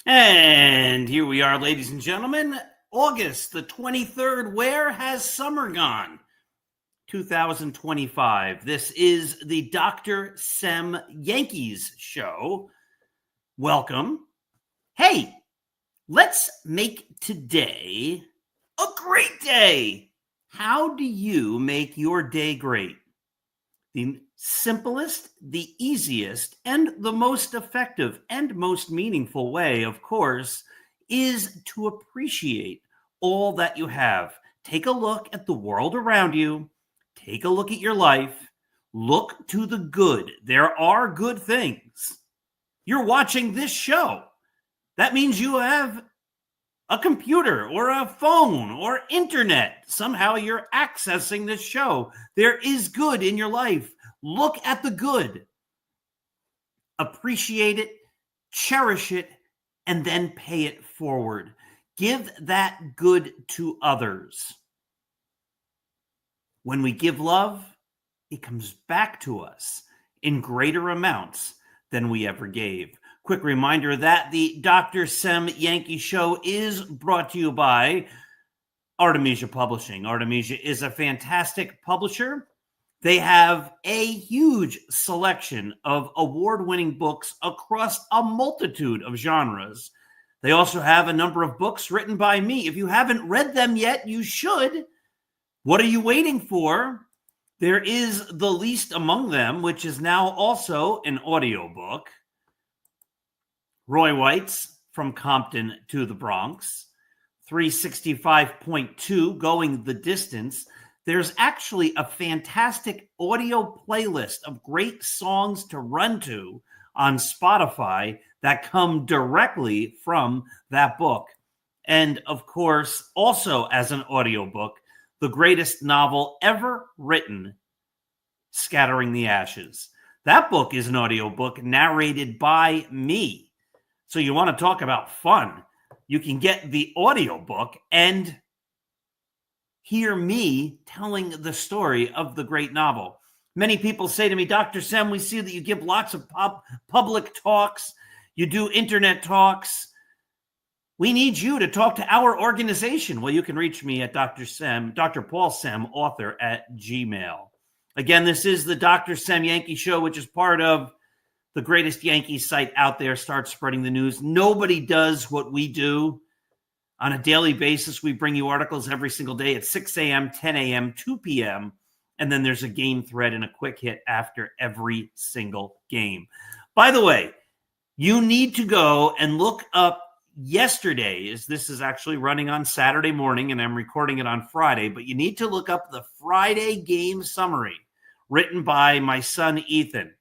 And here we are, ladies and gentlemen. August the 23rd. Where has summer gone? 2025. This is the Dr. Sem Yankees Show. Welcome. Hey, let's make today a great day. How do you make your day great? The simplest, the easiest, and the most effective and most meaningful way, of course, is to appreciate all that you have. Take a look at the world around you. Take a look at your life. Look to the good. There are good things. You're watching this show. That means you have a computer or a phone or internet. Somehow you're accessing this show. There is good in your life. Look at the good. Appreciate it, cherish it, and then pay it forward. Give that good to others. When we give love, it comes back to us in greater amounts than we ever gave. Quick reminder that the Dr. Sem Yankees Show is brought to you by Artemisia Publishing. Artemisia is a fantastic publisher. They have a huge selection of award-winning books across a multitude of genres. They also have a number of books written by me. If you haven't read them yet, you should. What are you waiting for? There is The Least Among Them, which is now also an audiobook. Roy White's From Compton to the Bronx. 365.2, Going the Distance. There's actually a fantastic audio playlist of great songs to run to on Spotify that come directly from that book. And of course, also as an audiobook, the greatest novel ever written, Scattering the Ashes. That book is an audiobook narrated by me. So you want to talk about fun? You can get the audiobook and hear me telling the story of the great novel. Many people say to me, Dr. Sem, we see that you give lots of public talks. You do internet talks. We need you to talk to our organization. Well, you can reach me at Dr. Sem, Dr. Paul Sem, author at Gmail. Again, this is the Dr. Sem Yankee Show, which is part of the greatest Yankees site out there. Start spreading the news. Nobody does what we do. On a daily basis, we bring you articles every single day at 6 a.m., 10 a.m., 2 p.m., and then there's a game thread and a quick hit after every single game. By the way, you need to go and look up yesterday's. This is actually running on Saturday morning, and I'm recording it on Friday, but you need to look up the Friday game summary written by my son, Ethan.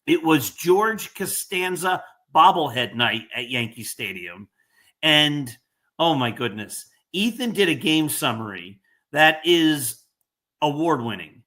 It was George Costanza bobblehead night at Yankee Stadium, and oh my goodness. Ethan did a game summary that is award-winning.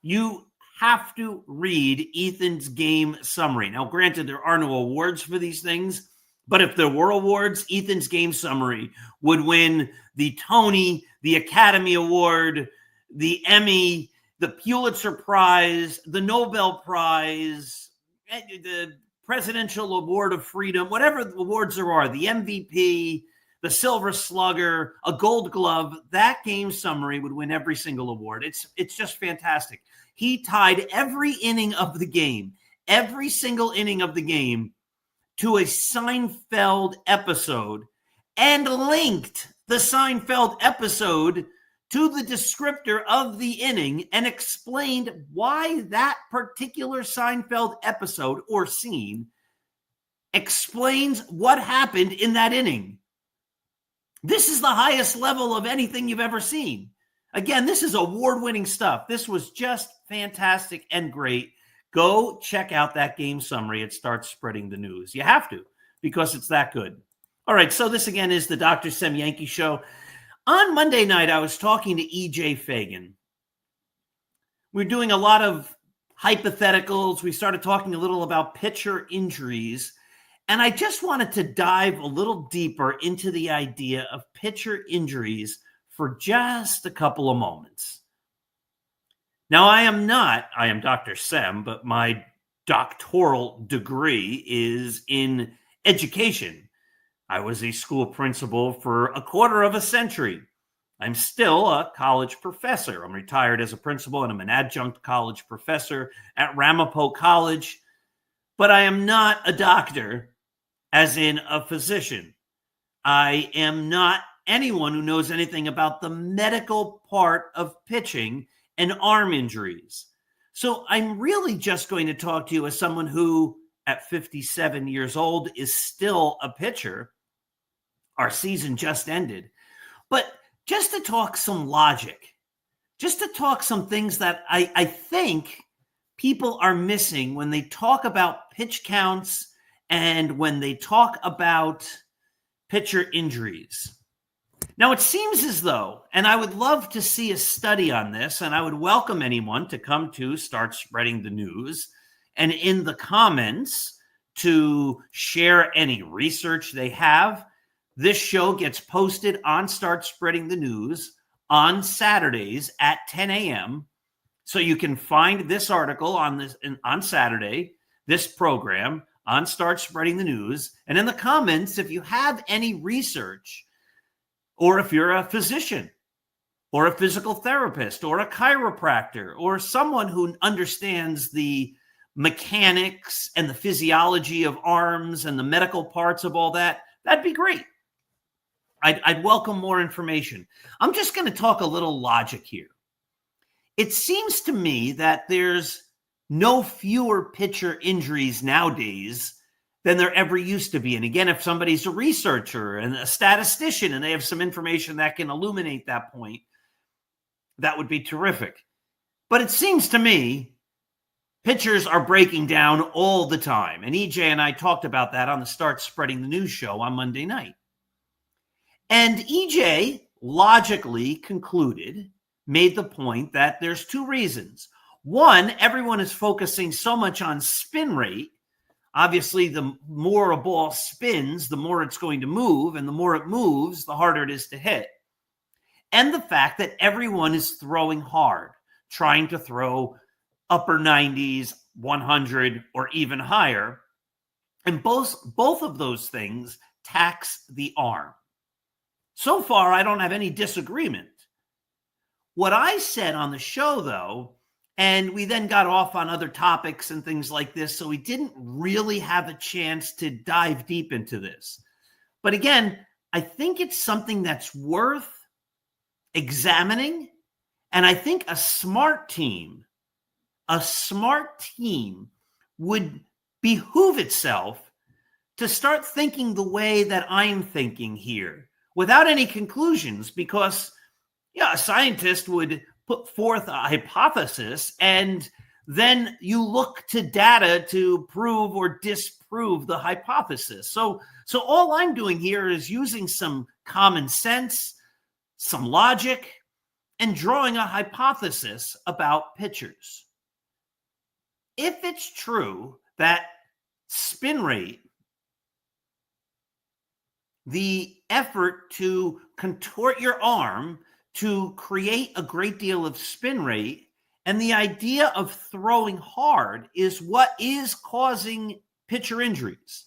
You have to read Ethan's game summary. Now, granted, there are no awards for these things, but if there were awards, Ethan's game summary would win the Tony, the Academy Award, the Emmy, the Pulitzer Prize, the Nobel Prize, the Presidential Award of Freedom, whatever awards there are, the MVP, the Silver Slugger, a Gold Glove. That game summary would win every single award. It's just fantastic. He tied every inning of the game, every single inning of the game, to a Seinfeld episode and linked the Seinfeld episode to the descriptor of the inning and explained why that particular Seinfeld episode or scene explains what happened in that inning. This is the highest level of anything you've ever seen. Again, this is award-winning stuff. This was just fantastic and great. Go check out that game summary. It starts spreading the news. You have to, because it's that good. All right, so this again is the Dr. Sem Yankee Show. On Monday night, I was talking to E.J. Fagan. We're doing a lot of hypotheticals. We started talking a little about pitcher injuries. And I just wanted to dive a little deeper into the idea of pitcher injuries for just a couple of moments. Now, I am Dr. Sem, but my doctoral degree is in education. I was a school principal for a quarter of a century. I'm still a college professor. I'm retired as a principal and I'm an adjunct college professor at Ramapo College, but I am not a doctor, as in a physician. I am not anyone who knows anything about the medical part of pitching and arm injuries. So I'm really just going to talk to you as someone who, at 57 years old, is still a pitcher. Our season just ended. But just to talk some logic, just to talk some things that I think people are missing when they talk about pitch counts and when they talk about pitcher injuries. Now, it seems as though, and I would love to see a study on this, and I would welcome anyone to come to Start Spreading the News and in the comments to share any research they have. This show gets posted on Start Spreading the News on Saturdays at 10 a.m. So you can find this article on Saturday, this program on Start Spreading the News. And in the comments, if you have any research, or if you're a physician or a physical therapist or a chiropractor or someone who understands the mechanics and the physiology of arms and the medical parts of all that, that'd be great. I'd welcome more information. I'm just going to talk a little logic here. It seems to me that there's no fewer pitcher injuries nowadays than there ever used to be. And again, if somebody's a researcher and a statistician and they have some information that can illuminate that point, that would be terrific. But it seems to me pitchers are breaking down all the time. And EJ and I talked about that on the Start Spreading the News show on Monday night. And EJ logically concluded, made the point that there's two reasons. One, everyone is focusing so much on spin rate. Obviously, the more a ball spins, the more it's going to move, and the more it moves, the harder it is to hit. And the fact that everyone is throwing hard, trying to throw upper 90s, 100, or even higher. And both of those things tax the arm. So far, I don't have any disagreement. What I said on the show, though, and we then got off on other topics and things like this, so we didn't really have a chance to dive deep into this. But again, I think it's something that's worth examining. And I think a smart team would behoove itself to start thinking the way that I'm thinking here without any conclusions, because a scientist would put forth a hypothesis and then you look to data to prove or disprove the hypothesis. So all I'm doing here is using some common sense, some logic, and drawing a hypothesis about pitchers. If it's true that spin rate, the effort to contort your arm to create a great deal of spin rate, and the idea of throwing hard is what is causing pitcher injuries.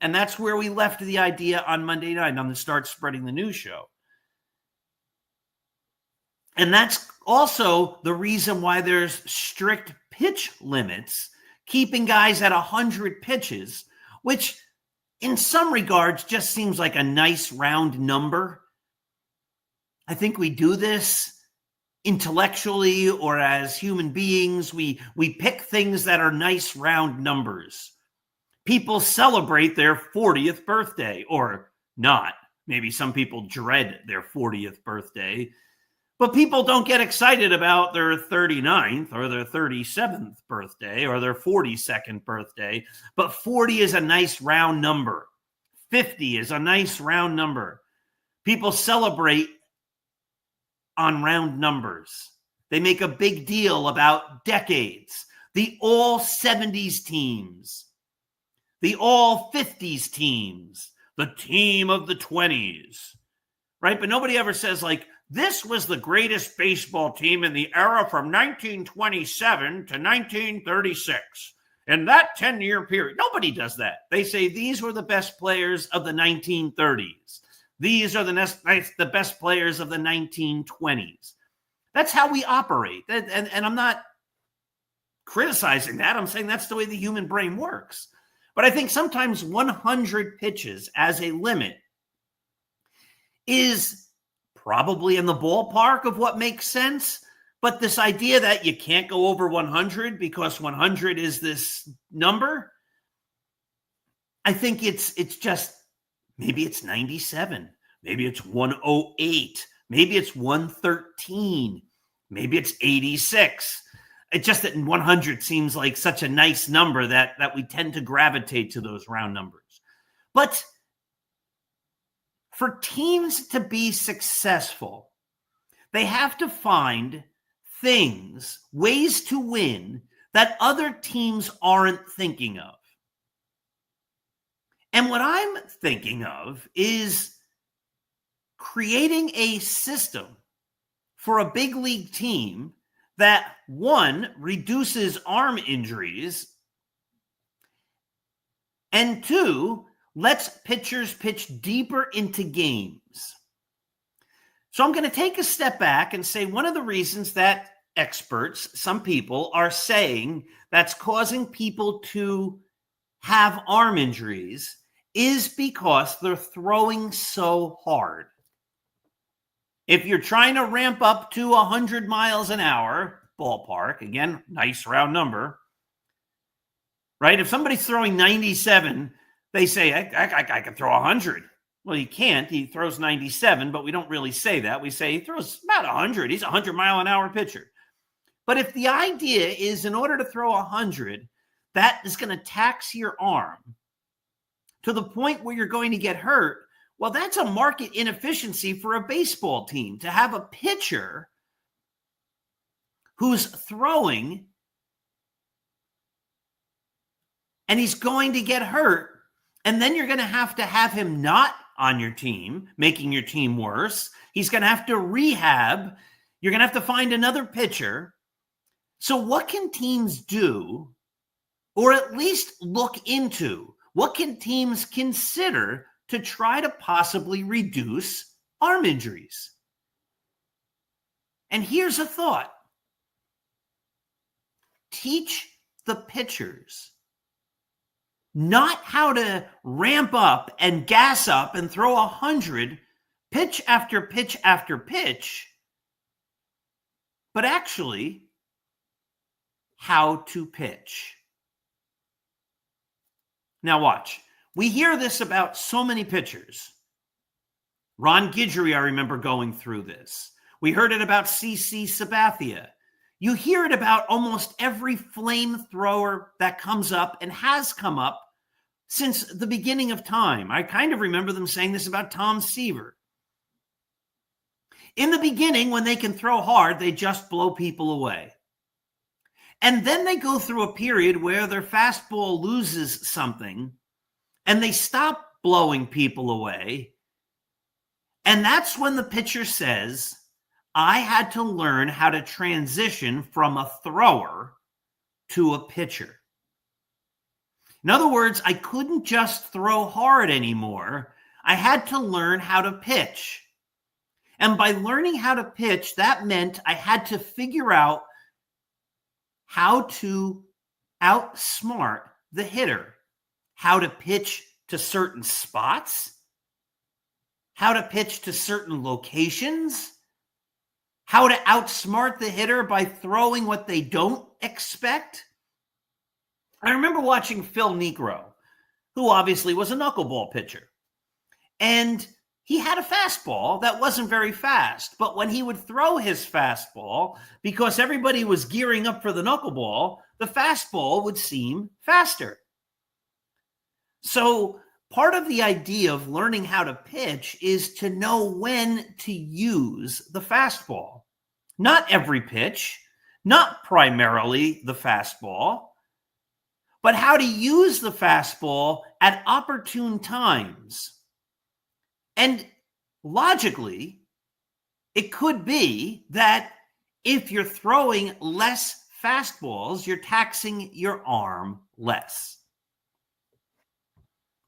And that's where we left the idea on Monday night on the Start Spreading the News show. And that's also the reason why there's strict pitch limits, keeping guys at 100 pitches, which in some regards just seems like a nice round number. I think we do this intellectually or as human beings. We pick things that are nice round numbers. People celebrate their 40th birthday, or not. Maybe some people dread their 40th birthday. But people don't get excited about their 39th or their 37th birthday or their 42nd birthday. But 40 is a nice round number. 50 is a nice round number. People celebrate on round numbers. They make a big deal about decades. The all 70s teams. The all 50s teams. The team of the 20s. Right? But nobody ever says, like, this was the greatest baseball team in the era from 1927 to 1936. in that 10-year period. Nobody does that. They say these were the best players of the 1930s. These are the best players of the 1920s. That's how we operate. And I'm not criticizing that. I'm saying that's the way the human brain works. But I think sometimes 100 pitches as a limit is probably in the ballpark of what makes sense. But this idea that you can't go over 100 because 100 is this number, I think it's just, maybe it's 97, maybe it's 108, maybe it's 113, maybe it's 86. It's just that 100 seems like such a nice number that we tend to gravitate to those round numbers. But for teams to be successful, they have to find things, ways to win that other teams aren't thinking of. And what I'm thinking of is creating a system for a big league team that, one, reduces arm injuries, and two, lets pitchers pitch deeper into games. So I'm going to take a step back and say one of the reasons that experts, some people, are saying that's causing people to have arm injuries is because they're throwing so hard. If you're trying to ramp up to 100 miles an hour, ballpark, again, nice round number, right? If somebody's throwing 97, they say, I can throw 100. Well, he can't. He throws 97, but we don't really say that. We say he throws about 100. He's a 100-mile-an-hour pitcher. But if the idea is in order to throw 100, that is going to tax your arm to the point where you're going to get hurt, well, that's a market inefficiency for a baseball team to have a pitcher who's throwing and he's going to get hurt. And then you're going to have him not on your team, making your team worse. He's going to have to rehab. You're going to have to find another pitcher. So what can teams do, or at least look into? What can teams consider to try to possibly reduce arm injuries? And here's a thought. Teach the pitchers not how to ramp up and gas up and throw 100 pitch after pitch after pitch, but actually how to pitch. Now watch. We hear this about so many pitchers. Ron Guidry, I remember going through this. We heard it about CC Sabathia. You hear it about almost every flamethrower that comes up and has come up since the beginning of time. I kind of remember them saying this about Tom Seaver. In the beginning, when they can throw hard, they just blow people away. And then they go through a period where their fastball loses something and they stop blowing people away. And that's when the pitcher says, I had to learn how to transition from a thrower to a pitcher. In other words, I couldn't just throw hard anymore. I had to learn how to pitch. And by learning how to pitch, that meant I had to figure out how to outsmart the hitter, how to pitch to certain spots, how to pitch to certain locations, how to outsmart the hitter by throwing what they don't expect. I remember watching Phil Niekro, who obviously was a knuckleball pitcher. And he had a fastball that wasn't very fast. But when he would throw his fastball, because everybody was gearing up for the knuckleball, the fastball would seem faster. So part of the idea of learning how to pitch is to know when to use the fastball. Not every pitch, not primarily the fastball, but how to use the fastball at opportune times. And logically, it could be that if you're throwing less fastballs, you're taxing your arm less.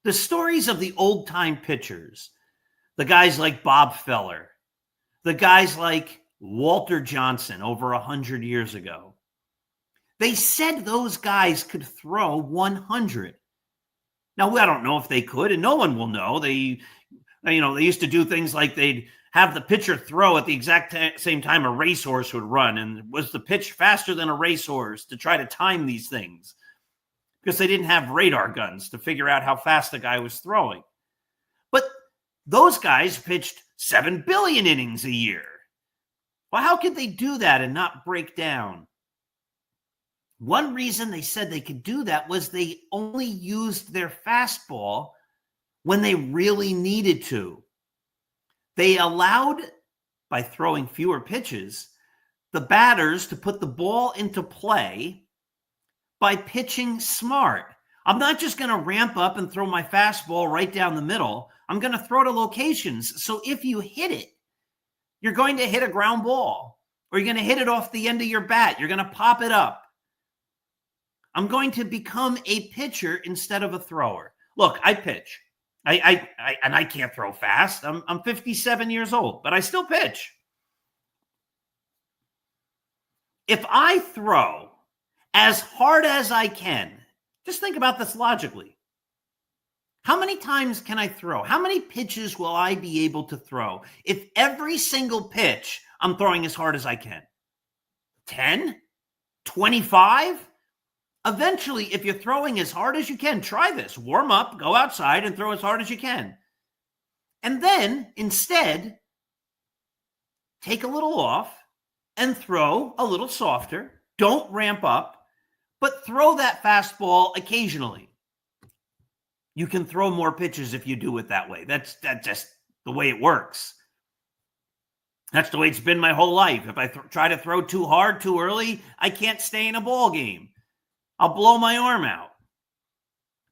The stories of the old-time pitchers, the guys like Bob Feller, the guys like Walter Johnson over 100 years ago, they said those guys could throw 100. Now, I don't know if they could, and no one will know. They used to do things like they'd have the pitcher throw at the exact same time a racehorse would run, and was the pitch faster than a racehorse to try to time these things because they didn't have radar guns to figure out how fast the guy was throwing. But those guys pitched 7 billion innings a year. Well, how could they do that and not break down? One reason they said they could do that was they only used their fastball when they really needed to. They allowed, by throwing fewer pitches, the batters to put the ball into play by pitching smart. I'm not just going to ramp up and throw my fastball right down the middle. I'm going to throw to locations. So if you hit it, you're going to hit a ground ball, or you're going to hit it off the end of your bat. You're going to pop it up. I'm going to become a pitcher instead of a thrower. Look, I pitch. I can't throw fast. I'm 57 years old, but I still pitch. If I throw as hard as I can, just think about this logically. How many times can I throw? How many pitches will I be able to throw if every single pitch I'm throwing as hard as I can? 10? 25? Eventually, if you're throwing as hard as you can, try this. Warm up, go outside, and throw as hard as you can. And then, instead, take a little off and throw a little softer. Don't ramp up, but throw that fastball occasionally. You can throw more pitches if you do it that way. That's just the way it works. That's the way it's been my whole life. If I try to throw too hard too early, I can't stay in a ball game. I'll blow my arm out.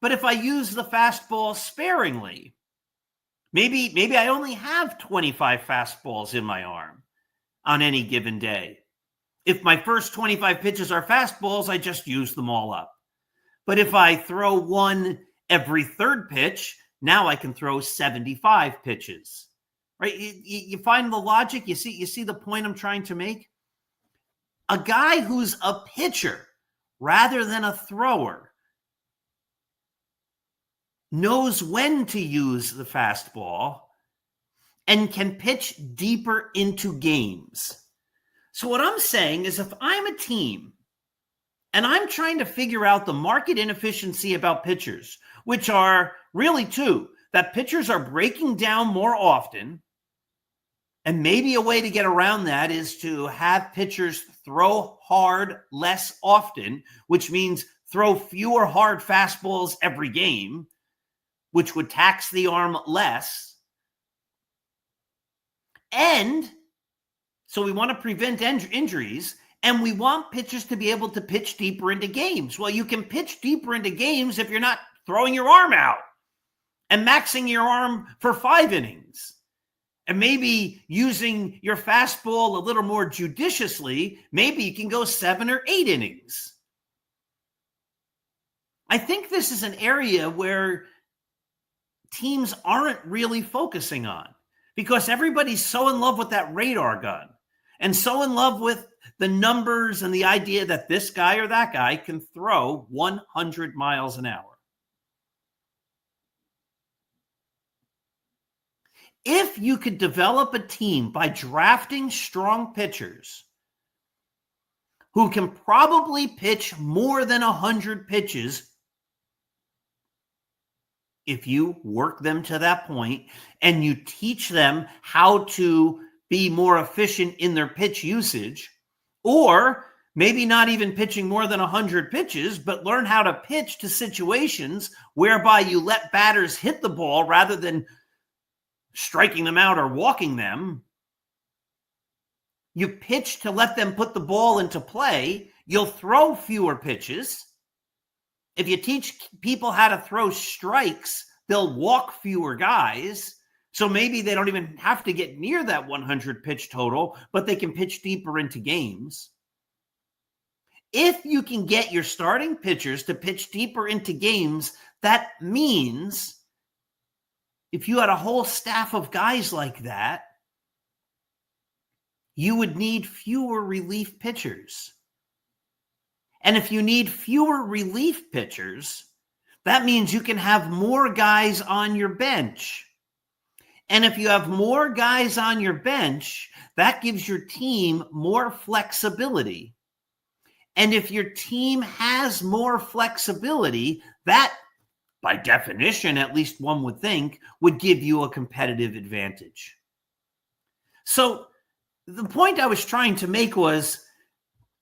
But if I use the fastball sparingly, maybe I only have 25 fastballs in my arm on any given day. If my first 25 pitches are fastballs, I just use them all up. But if I throw one every third pitch, now I can throw 75 pitches. Right? You find the logic? You see the point I'm trying to make? A guy who's a pitcher rather than a thrower knows when to use the fastball and can pitch deeper into games. So what I'm saying is, if I'm a team and I'm trying to figure out the market inefficiency about pitchers, which are really two, that pitchers are breaking down more often, and maybe a way to get around that is to have pitchers throw hard less often, which means throw fewer hard fastballs every game, which would tax the arm less. And so we want to prevent injuries, and we want pitchers to be able to pitch deeper into games. Well, you can pitch deeper into games if you're not throwing your arm out and maxing your arm for 5 innings. And maybe using your fastball a little more judiciously, maybe you can go 7 or 8 innings. I think this is an area where teams aren't really focusing on, because everybody's so in love with that radar gun and so in love with the numbers and the idea that this guy or that guy can throw 100 miles an hour. If you could develop a team by drafting strong pitchers who can probably pitch more than 100 pitches, if you work them to that point and you teach them how to be more efficient in their pitch usage, or maybe not even pitching more than 100 pitches, but learn how to pitch to situations whereby you let batters hit the ball rather than striking them out or walking them. You pitch to let them put the ball into play. You'll throw fewer pitches. If you teach people how to throw strikes, they'll walk fewer guys. So maybe they don't even have to get near that 100 pitch total, but they can pitch deeper into games. If you can get your starting pitchers to pitch deeper into games, that means if you had a whole staff of guys like that, you would need fewer relief pitchers. And if you need fewer relief pitchers, that means you can have more guys on your bench. And if you have more guys on your bench, that gives your team more flexibility. And if your team has more flexibility, that, by definition, at least one would think, would give you a competitive advantage. So the point I was trying to make was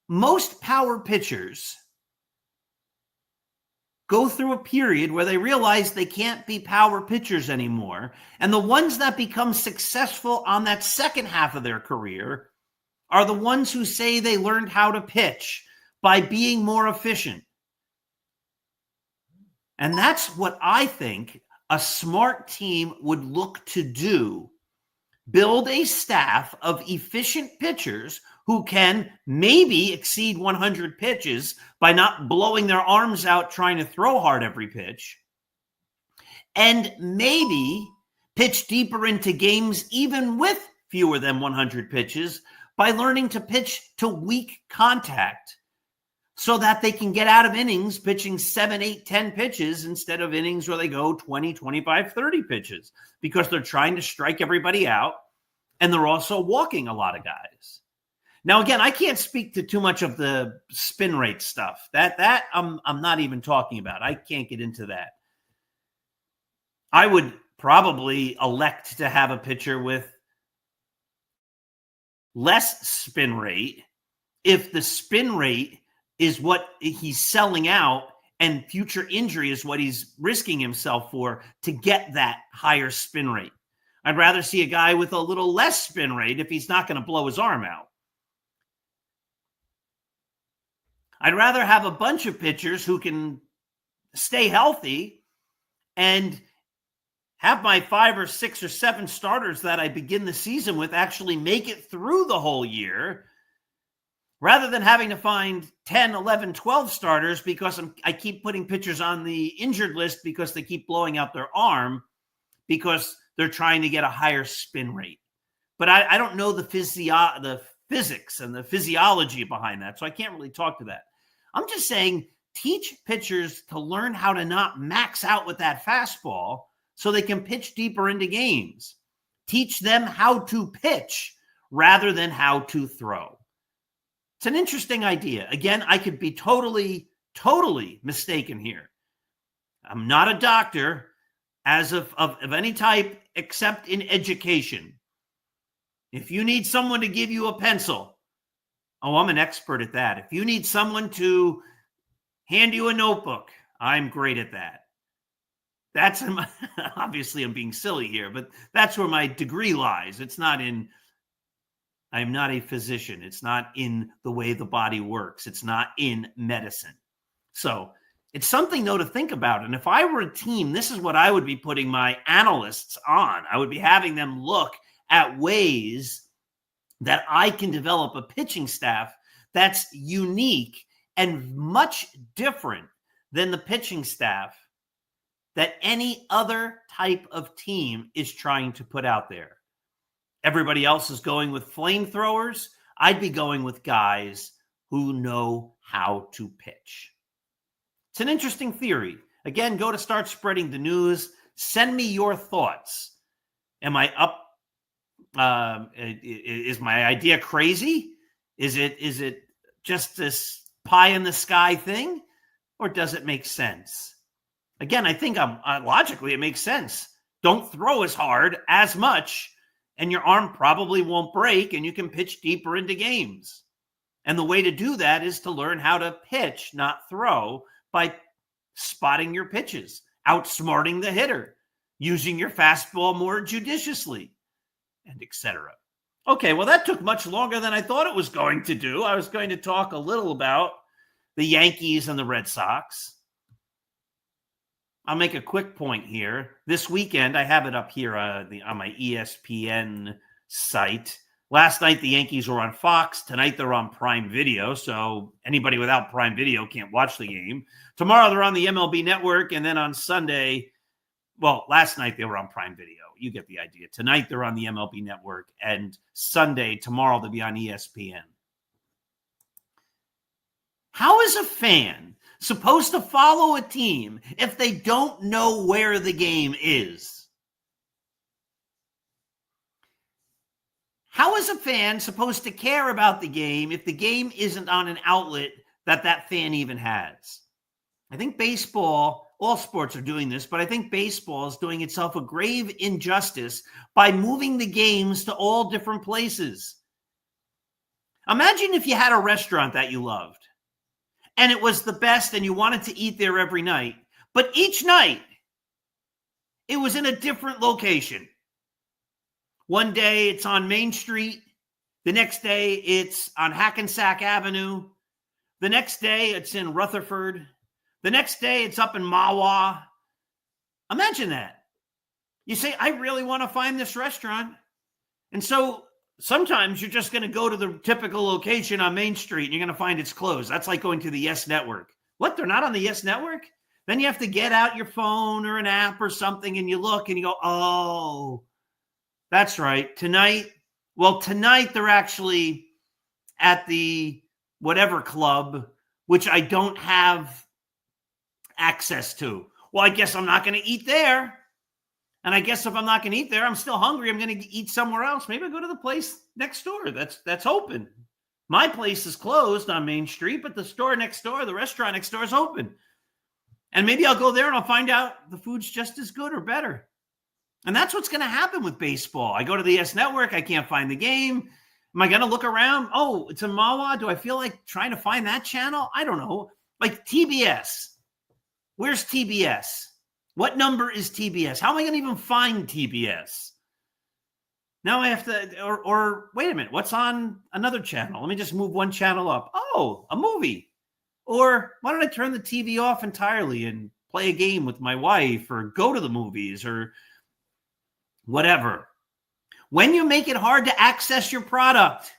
most power pitchers go through a period where they realize they can't be power pitchers anymore. And the ones that become successful on that second half of their career are the ones who say they learned how to pitch by being more efficient. And that's what I think a smart team would look to do. Build a staff of efficient pitchers who can maybe exceed 100 pitches by not blowing their arms out trying to throw hard every pitch, and maybe pitch deeper into games even with fewer than 100 pitches by learning to pitch to weak contact so that they can get out of innings pitching 7, 8, 10 pitches instead of innings where they go 20, 25, 30 pitches because they're trying to strike everybody out and they're also walking a lot of guys. Now, again, I can't speak to too much of the spin rate stuff. That I'm not even talking about. I can't get into that. I would probably elect to have a pitcher with less spin rate if the spin rate is what he's selling out and future injury is what he's risking himself for to get that higher spin rate. I'd rather see a guy with a little less spin rate if he's not going to blow his arm out. I'd rather have a bunch of pitchers who can stay healthy and have my 5 or 6 or 7 starters that I begin the season with actually make it through the whole year rather than having to find 10, 11, 12 starters because I keep putting pitchers on the injured list because they keep blowing out their arm because they're trying to get a higher spin rate. But I don't know the physics and the physiology behind that, so I can't really talk to that. I'm just saying teach pitchers to learn how to not max out with that fastball so they can pitch deeper into games. Teach them how to pitch rather than how to throw. It's an interesting idea. Again, I could be totally mistaken here. I'm not a doctor as of any type except in education. If you need someone to give you a pencil, I'm an expert at that. If you need someone to hand you a notebook, I'm great at that. That's obviously I'm being silly here, but that's where my degree lies. I'm not a physician. It's not in the way the body works. It's not in medicine. So it's something, though, to think about. And if I were a team, this is what I would be putting my analysts on. I would be having them look at ways that I can develop a pitching staff that's unique and much different than the pitching staff that any other type of team is trying to put out there. Everybody else is going with flamethrowers. I'd be going with guys who know how to pitch. It's an interesting theory. Again, go to Start Spreading the News. Send me your thoughts. Am I up? Is my idea crazy? Is it just this pie in the sky thing? Or does it make sense? Again, I think logically it makes sense. Don't throw as hard as much and your arm probably won't break and you can pitch deeper into games. And the way to do that is to learn how to pitch, not throw, by spotting your pitches, outsmarting the hitter, using your fastball more judiciously, and etc. Okay, well, that took much longer than I thought it was going to do. I was going to talk a little about the Yankees and the Red Sox. I'll make a quick point here. This weekend, I have it up here on my ESPN site. Last night, the Yankees were on Fox. Tonight, they're on Prime Video. So anybody without Prime Video can't watch the game. Tomorrow, they're on the MLB Network. And then on Sunday, well, last night, they were on Prime Video. You get the idea. Tonight, they're on the MLB Network. And Sunday, tomorrow, they'll be on ESPN. How is a fan supposed to follow a team if they don't know where the game is? How is a fan supposed to care about the game if the game isn't on an outlet that fan even has? I think baseball, all sports are doing this, but I think baseball is doing itself a grave injustice by moving the games to all different places. Imagine if you had a restaurant that you loved and it was the best and you wanted to eat there every night, but each night it was in a different location. One day it's on Main Street. The next day it's on Hackensack Avenue. The next day it's in Rutherford. The next day it's up in Mahwah. Imagine that. You say, I really want to find this restaurant. And so sometimes you're just going to go to the typical location on Main Street and you're going to find it's closed. That's like going to the Yes Network. What? They're not on the Yes Network? Then you have to get out your phone or an app or something and you look and you go, oh, that's right. Tonight they're actually at the whatever club, which I don't have access to. Well, I guess I'm not going to eat there. And I guess if I'm not going to eat there, I'm still hungry. I'm going to eat somewhere else. Maybe I'll go to the place next door that's open. My place is closed on Main Street, but the store next door, the restaurant next door is open. And maybe I'll go there and I'll find out the food's just as good or better. And that's what's going to happen with baseball. I go to the Yes Network. I can't find the game. Am I going to look around? Oh, it's in Mahwah. Do I feel like trying to find that channel? I don't know. Like TBS. Where's TBS? What number is TBS? How am I going to even find TBS? Now I have to, or wait a minute. What's on another channel? Let me just move one channel up. Oh, a movie. Or why don't I turn the TV off entirely and play a game with my wife or go to the movies or whatever. When you make it hard to access your product,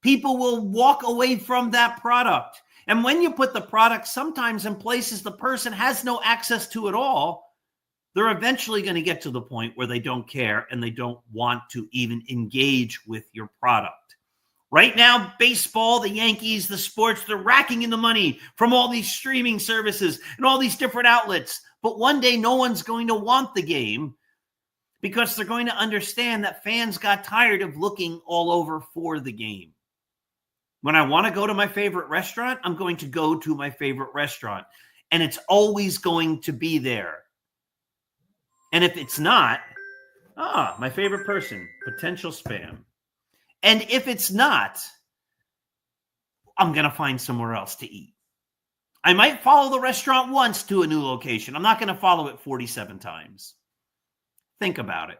people will walk away from that product. And when you put the product sometimes in places the person has no access to at all, they're eventually going to get to the point where they don't care and they don't want to even engage with your product. Right now, baseball, the Yankees, the sports, they're racking in the money from all these streaming services and all these different outlets. But one day, no one's going to want the game because they're going to understand that fans got tired of looking all over for the game. When I want to go to my favorite restaurant, I'm going to go to my favorite restaurant. And it's always going to be there. And if it's not, my favorite person, potential spam. And if it's not, I'm going to find somewhere else to eat. I might follow the restaurant once to a new location. I'm not going to follow it 47 times. Think about it.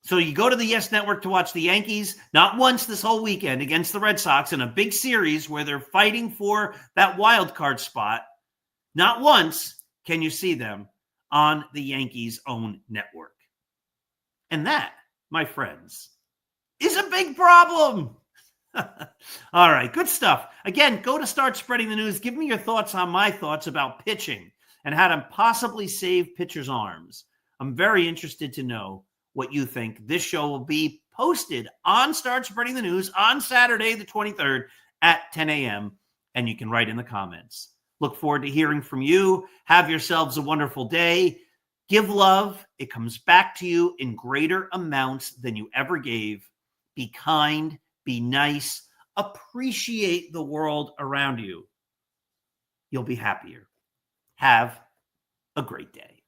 So you go to the Yes Network to watch the Yankees, not once this whole weekend against the Red Sox in a big series where they're fighting for that wild card spot. Not once can you see them on the Yankees' own network. And that, my friends, is a big problem. All right, good stuff. Again, go to Start Spreading the News. Give me your thoughts on my thoughts about pitching and how to possibly save pitchers' arms. I'm very interested to know what you think. This show will be posted on Start Spreading the News on Saturday, the 23rd at 10 a.m., and you can write in the comments. Look forward to hearing from you. Have yourselves a wonderful day. Give love. It comes back to you in greater amounts than you ever gave. Be kind. Be nice. Appreciate the world around you. You'll be happier. Have a great day.